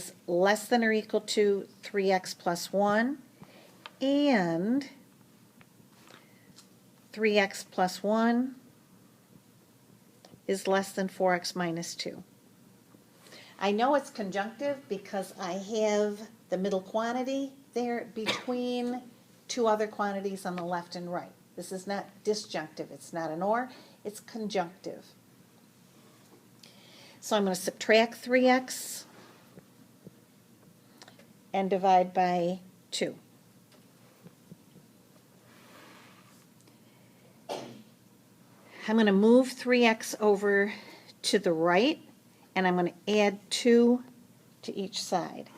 is less than or equal to 3x plus 1, and 3x plus 1 is less than 4x minus 2. I know it's conjunctive because I have the middle quantity there between two other quantities on the left and right. This is not disjunctive. It's not an or. It's conjunctive. So I'm going to subtract 3x and divide by 2. I'm going to move 3x over to the right, and I'm going to add 2 to each side.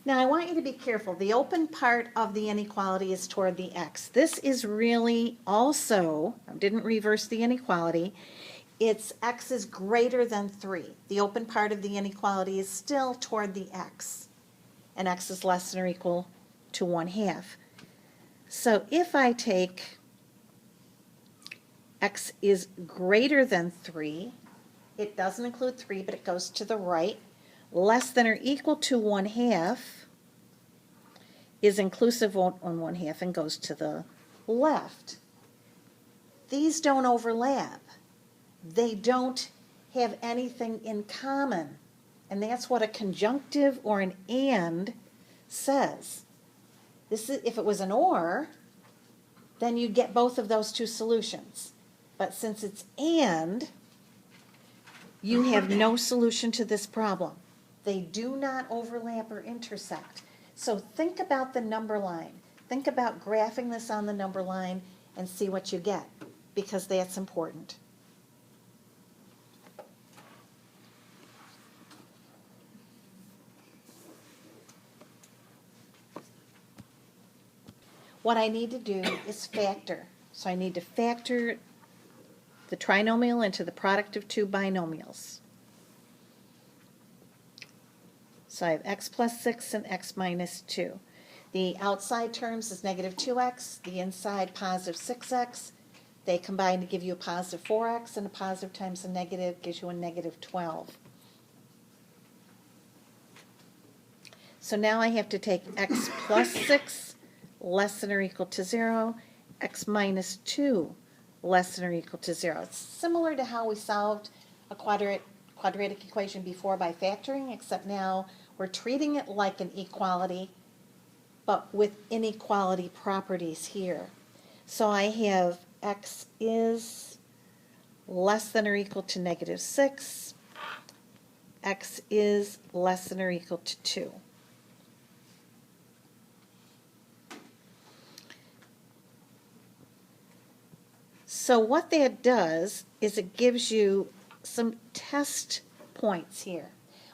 Now I want you to be careful. The open part of the inequality is toward the x. This is really also, I didn't reverse the inequality, it's x is greater than 3. The open part of the inequality is still toward the x, and x is less than or equal to 1/2. So if I take x is greater than 3, it doesn't include 3, but it goes to the right, less than or equal to 1/2 is inclusive on 1/2 and goes to the left. These don't overlap. They don't have anything in common. And that's what a conjunctive or an and says. This is, if it was an or, then you'd get both of those two solutions. But since it's and, you have no solution to this problem. They do not overlap or intersect. So think about the number line. Think about graphing this on the number line and see what you get, because that's important. What I need to do is factor. So I need to factor the trinomial into the product of two binomials. So I have x plus 6 and x minus 2. The outside terms is negative 2x, the inside positive 6x. They combine to give you a positive 4x, and a positive times a negative gives you a negative 12. So now I have to take x plus 6 less than or equal to 0, x minus 2 less than or equal to 0. It's similar to how we solved a quadratic equation before by factoring, except now we're treating it like an equality, but with inequality properties here. So I have x is less than or equal to negative 6, x is less than or equal to 2. So what that does is it gives you some test points here.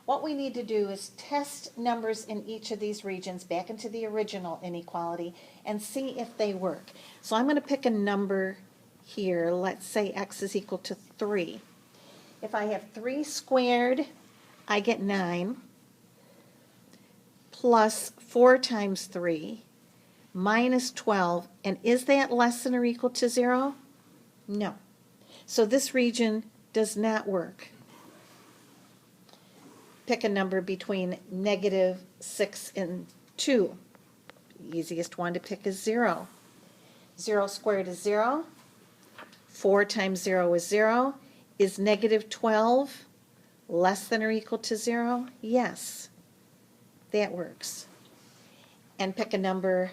What we need to do is test numbers in each of these regions back into the original inequality and see if they work. So I'm going to pick a number here. Let's say x is equal to 3. If I have 3 squared, I get 9, plus 4 times 3, minus 12. And is that less than or equal to 0? No. So this region does not work. Pick a number between negative 6 and 2. The easiest one to pick is 0. 0 squared is 0. 4 times 0 is 0. Is negative 12 less than or equal to 0? Yes. That works. And pick a number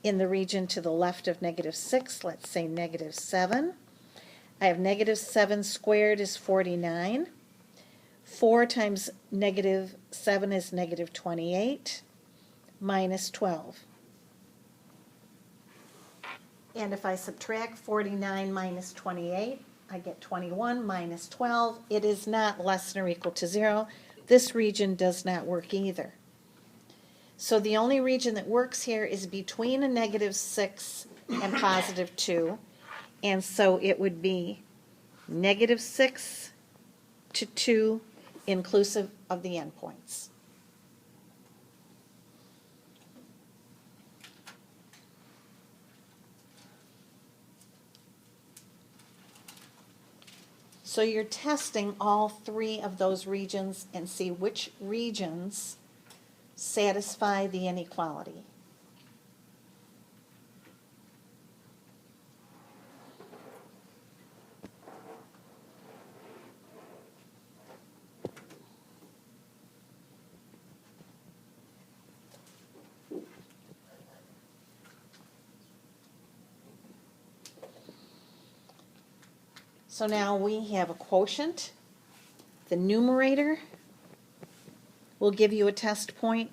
in the region to the left of negative 6, let's say negative 7. I have negative 7 squared is 49. 4 times negative 7 is negative 28, minus 12. And if I subtract 49 minus 28, I get 21 minus 12. It is not less than or equal to 0. This region does not work either. So the only region that works here is between a negative 6 and positive 2. And so it would be negative 6 to 2 inclusive of the endpoints. So you're testing all three of those regions and see which regions satisfy the inequality. So now we have a quotient. The numerator will give you a test point,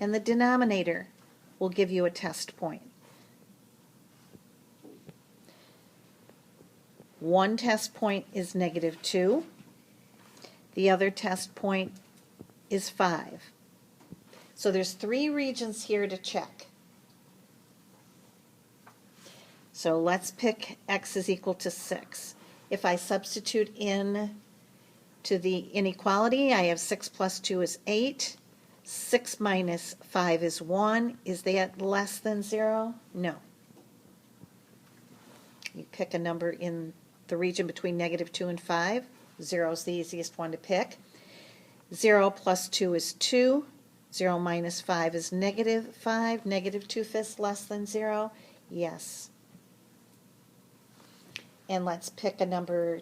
and the denominator will give you a test point. One test point is -2. The other test point is 5. So there's 3 regions here to check. So let's pick x is equal to 6. If I substitute in to the inequality, I have 6 plus 2 is 8. 6 minus 5 is 1. Is that less than 0? No. You pick a number in the region between -2 and 5. 0 is the easiest one to pick. 0 plus 2 is 2. 0 minus 5 is -5. -2/5 less than 0? Yes. And let's pick a number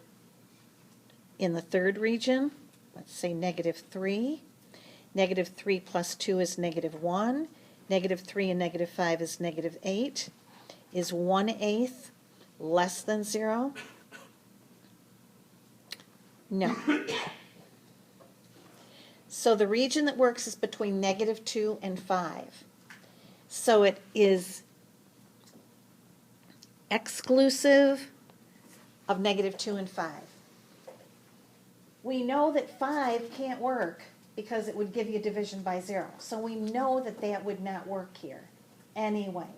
in the third region. Let's say -3. -3 plus 2 is -1. -3 and -5 is -8. Is 1/8 less than 0? No. So the region that works is between -2 and 5. So it is exclusive of -2 and 5. We know that 5 can't work because it would give you division by 0. So we know that that would not work here anyway.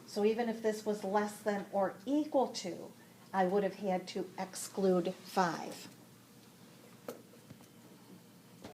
So even if this was less than or equal to, I would have had to exclude 5.